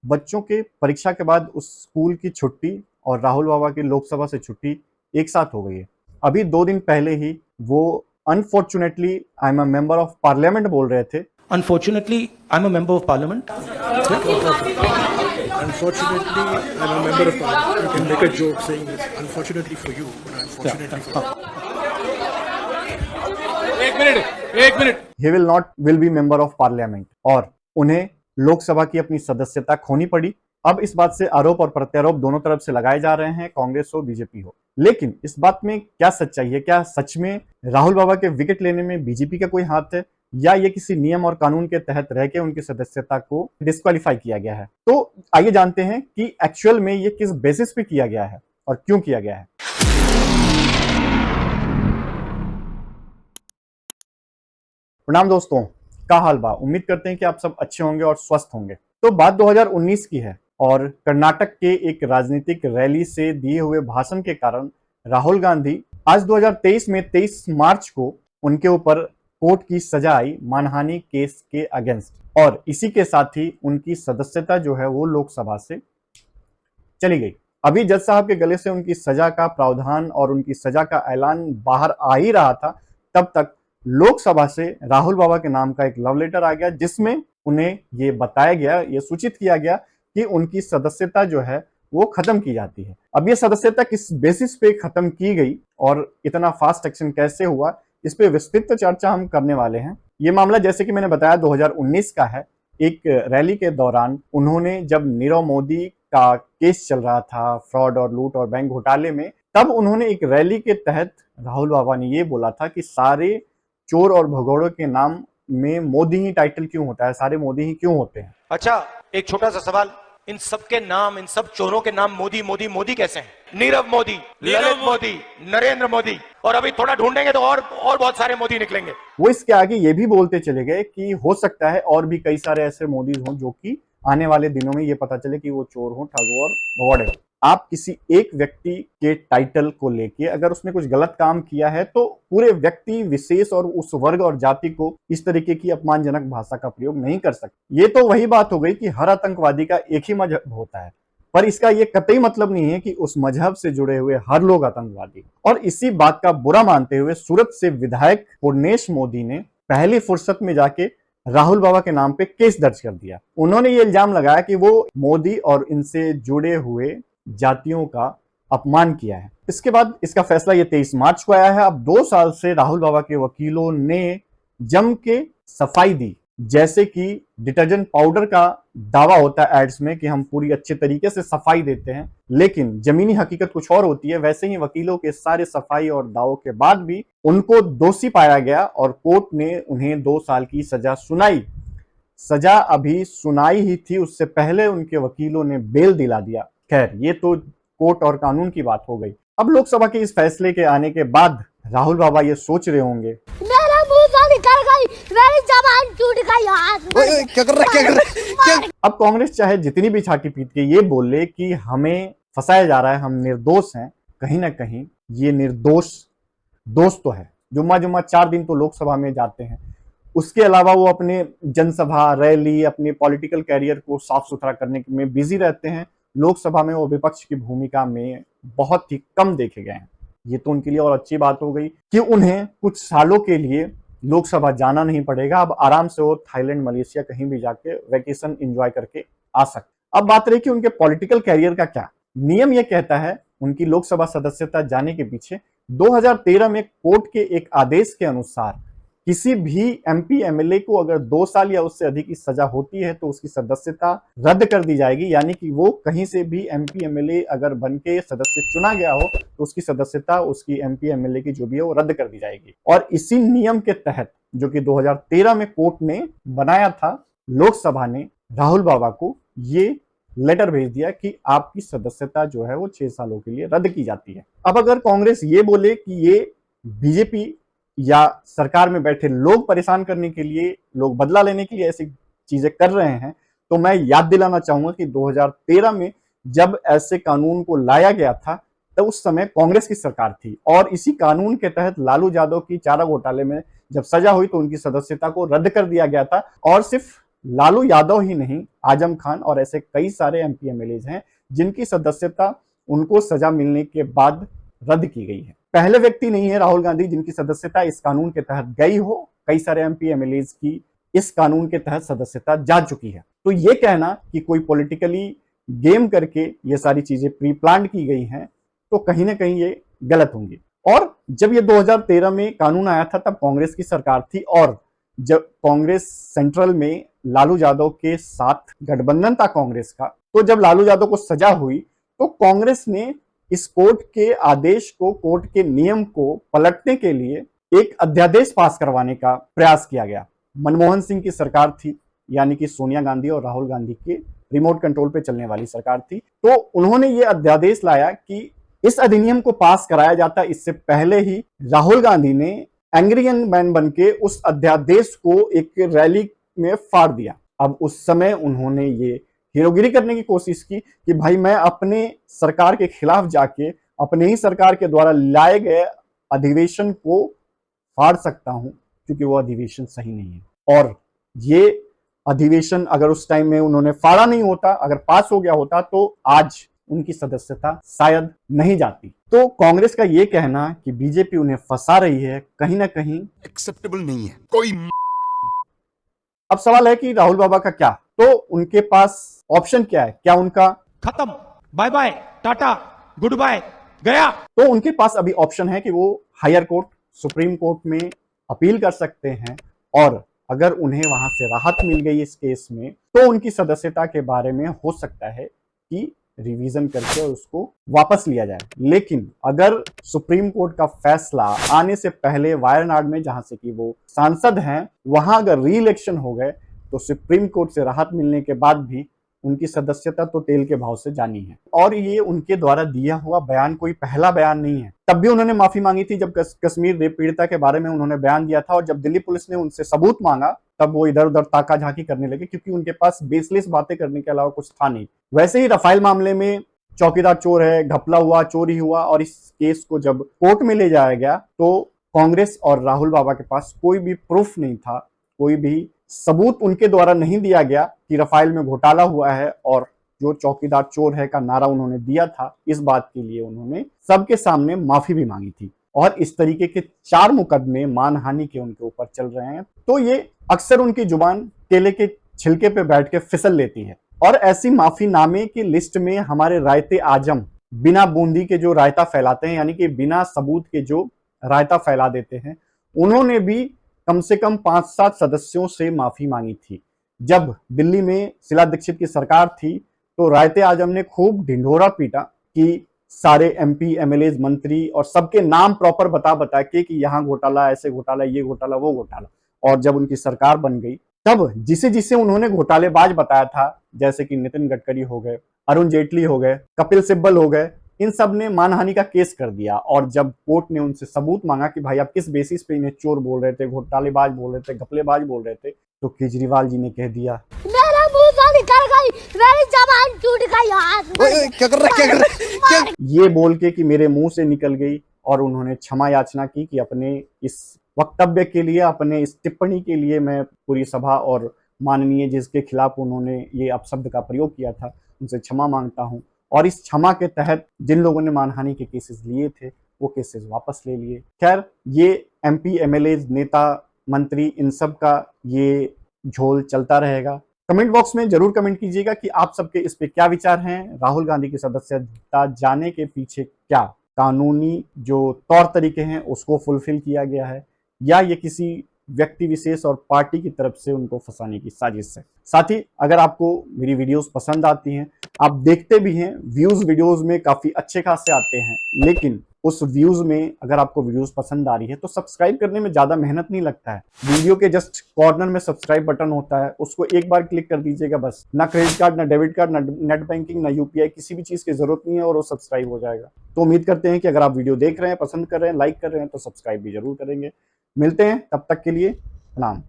बच्चों के परीक्षा के बाद उस स्कूल की छुट्टी और राहुल बाबा की लोकसभा से छुट्टी एक साथ हो गई है। अभी 2 दिन पहले ही वो unfortunately I am a member of parliament बोल रहे थे। Unfortunately, I'm a member of parliament. Unfortunately, I'm a member of parliament. You can make a joke saying this. Unfortunately for you, but unfortunately for me. एक minute he will be member of parliament और उन्हें लोकसभा की अपनी सदस्यता खोनी पड़ी। अब इस बात से आरोप और प्रत्यारोप दोनों तरफ से लगाए जा रहे हैं, कांग्रेस हो बीजेपी हो। लेकिन इस बात में क्या सच्चाई है? क्या सच में राहुल बाबा के विकेट लेने में बीजेपी का कोई हाथ है, या ये किसी नियम और कानून के तहत रह के उनकी सदस्यता को डिस्क्वालीफाई किया गया है? तो आइए जानते हैं कि एक्चुअल में ये किस बेसिस पे किया गया है और क्यों किया गया है। प्रणाम दोस्तों, क्या हाल बा? उम्मीद करते हैं कि आप सब अच्छे होंगे और स्वस्थ होंगे। तो बात 2019 की है और कर्नाटक के एक राजनीतिक रैली से दिए हुए भाषण के कारण राहुल गांधी आज 2023 में 23 मार्च को उनके ऊपर कोर्ट की सजा आई मानहानि केस के अगेंस्ट, और इसी के साथ ही उनकी सदस्यता जो है वो लोकसभा से चली गई। अभी जज साहब के गले से उनकी सजा का प्रावधान और उनकी सजा का ऐलान बाहर आ ही रहा था, तब तक लोकसभा से राहुल बाबा के नाम का एक लव लेटर आ गया, जिसमें उन्हें ये बताया गया, ये सूचित किया गया कि उनकी सदस्यता जो है वो खत्म की जाती है। अब ये सदस्यता किस बेसिस पे खत्म की गई और इतना फास्ट एक्शन कैसे हुआ, इस पे विस्तृत चर्चा हम करने वाले हैं। ये मामला जैसे कि मैंने बताया 2019 का है। एक रैली के दौरान उन्होंने, जब नीरव मोदी का केस चल रहा था फ्रॉड और लूट और बैंक घोटाले में, तब उन्होंने एक रैली के तहत राहुल बाबा ने ये बोला था कि सारे चोर और भगोड़ों के नाम में मोदी ही टाइटल क्यों होता है, सारे मोदी ही क्यों होते हैं। अच्छा, एक छोटा सा सवाल, इन सब के नाम, इन सब चोरों के नाम मोदी मोदी मोदी कैसे हैं? नीरव मोदी, ललित मोदी, नरेंद्र मोदी, और अभी थोड़ा ढूंढेंगे तो और बहुत सारे मोदी निकलेंगे। वो इसके आगे ये भी बोलते चले गए कि हो सकता है और भी कई सारे ऐसे मोदी हों जो कि आने वाले दिनों में ये पता चले कि वो चोर हो, ठग और भगौड़े हो। आप किसी एक व्यक्ति के टाइटल को लेके अगर उसने कुछ गलत काम किया है तो पूरे व्यक्ति विशेष और उस वर्ग और जाति को इस तरीके की अपमानजनक भाषा का प्रयोग नहीं कर सकते। ये तो वही बात हो गई कि हर आतंकवादी का एक ही मजहब होता है, पर इसका ये कतई मतलब नहीं है कि उस मजहब से जुड़े हुए हर लोग आतंकवादी। और इसी बात का बुरा मानते हुए सूरत से विधायक पूर्णेश मोदी ने पहली फुर्सत में जाके राहुल बाबा के नाम पे केस दर्ज कर दिया। उन्होंने ये इल्जाम लगाया कि वो मोदी और इनसे जुड़े हुए जातियों का अपमान किया है। इसके बाद इसका फैसला ये 23 मार्च को आया है। अब 2 साल से राहुल बाबा के वकीलों ने जम के सफाई दी, जैसे कि डिटर्जेंट पाउडर का दावा होता है एड्स में कि हम पूरी अच्छे तरीके से सफाई देते हैं, लेकिन जमीनी हकीकत कुछ और होती है। वैसे ही वकीलों के सारे सफाई और दावों के बाद भी उनको दोषी पाया गया और कोर्ट ने उन्हें 2 साल की सजा सुनाई। सजा अभी सुनाई ही थी, उससे पहले उनके वकीलों ने बेल दिला दिया। खैर, ये तो कोर्ट और कानून की बात हो गई। अब लोकसभा के इस फैसले के आने के बाद राहुल बाबा ये सोच रहे होंगे, मेरा मुंह से निकल गई, मेरी जबान टूट गई यार। क्या कर रहा है? अब कांग्रेस चाहे जितनी भी छाती पीट के ये बोले कि हमें फंसाया जा रहा है, हम निर्दोष हैं, कहीं ना कहीं ये निर्दोष दोस्त तो है। जुम्मा जुम्मा 4 दिन तो लोकसभा में जाते हैं, उसके अलावा वो अपने जनसभा, रैली, अपने पॉलिटिकल कैरियर को साफ सुथरा करने में बिजी रहते हैं। लोकसभा में वो विपक्ष की भूमिका में बहुत ही कम देखे गए हैं। ये तो उनके लिए और अच्छी बात हो गई कि उन्हें कुछ सालों के लिए लोकसभा जाना नहीं पड़ेगा। अब आराम से वो थाईलैंड, मलेशिया कहीं भी जाके वैकेशन एंजॉय करके आ सकते। अब बात रही कि उनके पॉलिटिकल कैरियर का क्या। नियम ये कहता है उनकी लोकसभा सदस्यता जाने के पीछे 2013 में कोर्ट के एक आदेश के अनुसार किसी भी एमपी एमएलए को अगर 2 साल या उससे अधिक की सजा होती है तो उसकी सदस्यता रद्द कर दी जाएगी। यानी कि वो कहीं से भी एमपी एमएलए अगर बन के सदस्य चुना गया हो तो उसकी सदस्यता, उसकी एमपी एमएलए की जो भी है वो रद्द कर दी जाएगी। और इसी नियम के तहत, जो कि 2013 में कोर्ट ने बनाया था, लोकसभा ने राहुल बाबा को ये लेटर भेज दिया कि आपकी सदस्यता जो है वो 6 सालों के लिए रद्द की जाती है। अब अगर कांग्रेस ये बोले कि ये बीजेपी या सरकार में बैठे लोग परेशान करने के लिए, लोग बदला लेने के लिए ऐसी चीजें कर रहे हैं, तो मैं याद दिलाना चाहूंगा कि 2013 में जब ऐसे कानून को लाया गया था तो उस समय कांग्रेस की सरकार थी, और इसी कानून के तहत लालू यादव की चारा घोटाले में जब सजा हुई तो उनकी सदस्यता को रद्द कर दिया गया था, और सिर्फ लालू यादव ही नहीं, आजम खान और ऐसे कई सारे एमपी एमएलए हैं जिनकी सदस्यता उनको सजा मिलने के बाद रद्द की गई है। पहले व्यक्ति नहीं है राहुल गांधी जिनकी सदस्यता इस कानून के तहत गई हो। कई सारे एमपी एमएलए की इस कानून के तहत सदस्यता जा चुकी है। तो ये कहना कि कोई पॉलिटिकली गेम करके ये सारी चीजें प्री प्लान की गई हैं, तो कहीं ना कहीं ये गलत होंगी। और जब ये 2013 में कानून आया था तब कांग्रेस की सरकार थी, और जब कांग्रेस सेंट्रल में लालू यादव के साथ गठबंधन था कांग्रेस का, तो जब लालू यादव को सजा हुई तो कांग्रेस ने इस कोर्ट के आदेश को, कोर्ट के नियम को पलटने के लिए एक अध्यादेश पास करवाने का प्रयास किया गया। मनमोहन सिंह की सरकार थी, यानी कि सोनिया गांधी और राहुल गांधी के रिमोट कंट्रोल पे चलने वाली सरकार थी। तो उन्होंने ये अध्यादेश लाया कि इस अधिनियम को पास कराया जाता। इससे पहले ही राहुल गांधी ने एंग्री यंग मैन बन के उस अध्यादेश को एक रैली में फाड़ दिया। अब उस समय उन्होंने ये हीरोगिरी करने की कोशिश की कि भाई मैं अपने सरकार के खिलाफ जाके अपने ही सरकार के द्वारा लाए गए अधिवेशन को फाड़ सकता हूं, क्योंकि वो अधिवेशन सही नहीं है। और ये अधिवेशन अगर उस टाइम में उन्होंने फाड़ा नहीं होता, अगर पास हो गया होता, तो आज उनकी सदस्यता शायद नहीं जाती। तो कांग्रेस का ये कहना कि बीजेपी उन्हें फंसा रही है, कहीं ना कहीं एक्सेप्टेबल नहीं है। कोई अब सवाल है कि राहुल बाबा का क्या? तो उनके पास ऑप्शन क्या है? क्या उनका खत्म, bye bye, tata, goodbye, गया। तो उनके पास अभी ऑप्शन है कि वो हायर कोर्ट, सुप्रीम कोर्ट में अपील कर सकते हैं, और अगर उन्हें वहां से राहत मिल गई इस केस में, तो उनकी सदस्यता के बारे में हो सकता है कि रिवीजन करके उसको वापस लिया जाए। लेकिन अगर सुप्रीम कोर्ट का फैसला आने से पहले वायनाड में, जहां से कि वो सांसद हैं, वहां अगर री इलेक्शन हो गए, तो सुप्रीम कोर्ट से राहत मिलने के बाद भी उनकी सदस्यता तो तेल के भाव से जानी है। और ये उनके द्वारा दिया हुआ बयान कोई पहला बयान नहीं है। तब भी उन्होंने माफी मांगी थी जब कश्मीर रेप पीड़िता के बारे में उन्होंने बयान दिया था, और जब दिल्ली पुलिस ने उनसे सबूत मांगा तब वो इधर उधर ताका झांकी करने लगे, क्योंकि उनके पास बेसलेस बातें करने के अलावा कुछ था नहीं। वैसे ही रफाल मामले में चौकीदार चोर है, घपला हुआ, चोरी हुआ, और इस केस को जब कोर्ट में ले जाया गया तो कांग्रेस और राहुल बाबा के पास कोई भी प्रूफ नहीं था, कोई भी सबूत उनके द्वारा नहीं दिया गया कि रफाल में घोटाला हुआ है। और जो चौकीदार चोर है का नारा उन्होंने दिया था, इस बात के लिए उन्होंने सबके सामने माफी भी मांगी थी। और इस तरीके के 4 मुकदमे मानहानि के उनके ऊपर चल रहे हैं। तो ये अक्सर उनकी जुबान केले के छिलके पे बैठ के फिसल लेती है। और ऐसी माफीनामे की लिस्ट में हमारे रायते आजम, बिना बूंदी के जो रायता फैलाते हैं, यानी कि बिना सबूत के जो रायता फैला देते हैं, उन्होंने भी कम से कम 5-7 सदस्यों से माफी मांगी थी। जब दिल्ली में शीला दीक्षित की सरकार थी तो रायते आजम ने खूब ढिंढोरा पीटा कि सारे एमपी, एमएलए, मंत्री और सबके नाम प्रॉपर बता के कि यहाँ घोटाला, ऐसे घोटाला, ये घोटाला, वो घोटाला। और जब उनकी सरकार बन गई तब जिसे जिसे उन्होंने घोटालेबाज बताया था, जैसे कि नितिन गडकरी हो गए, अरुण जेटली हो गए, कपिल सिब्बल हो गए, इन सब ने मानहानि का केस कर दिया। और जब कोर्ट ने उनसे सबूत मांगा कि भाई आप किस बेसिस पे इन्हें चोर बोल रहे थे, घोटालेबाज बोल रहे थे, घपलेबाज बोल रहे थे, तो केजरीवाल जी ने कह दिया मेरा मुंह से निकल गई, मेरी जबान टूट गई, हाथ में क्या कर रहा है, क्या ये बोल के कि मेरे मुंह से निकल गई। और उन्होंने क्षमा याचना की कि अपने इस वक्तव्य के लिए, अपने इस टिप्पणी के लिए मैं पूरी सभा और माननीय जिसके खिलाफ उन्होंने ये अपशब्द का प्रयोग किया था, उनसे क्षमा मांगता हूं। और इस क्षमा के तहत जिन लोगों ने मानहानि के केसेस लिए थे वो केसेस वापस ले लिए। खैर, ये एमपी, एमएलए, नेता, मंत्री, इन सब का ये झोल चलता रहेगा। कमेंट बॉक्स में जरूर कमेंट कीजिएगा कि आप सबके इस पे क्या विचार हैं। राहुल गांधी की सदस्यता जाने के पीछे क्या कानूनी जो तौर तरीके हैं उसको फुलफिल किया गया है, या ये किसी व्यक्ति विशेष और पार्टी की तरफ से उनको फंसाने की साजिश है। साथ ही अगर आपको मेरी वीडियोस पसंद आती हैं, आप देखते भी हैं, व्यूज वीडियोस में काफी अच्छे खासे आते हैं, लेकिन उस व्यूज में अगर आपको वीडियोस पसंद आ रही है तो सब्सक्राइब करने में ज्यादा मेहनत नहीं लगता है। वीडियो के जस्ट कॉर्नर में सब्सक्राइब बटन होता है, उसको एक बार क्लिक कर दीजिएगा बस। ना क्रेडिट कार्ड, ना डेबिट कार्ड, ना नेट बैंकिंग, ना यूपीआई, किसी भी चीज की जरूरत नहीं है और वो सब्सक्राइब हो जाएगा। तो उम्मीद करते हैं कि अगर आप वीडियो देख रहे हैं, पसंद कर रहे हैं, लाइक कर रहे हैं, तो सब्सक्राइब भी जरूर करेंगे। मिलते हैं, तब तक के लिए प्रणाम।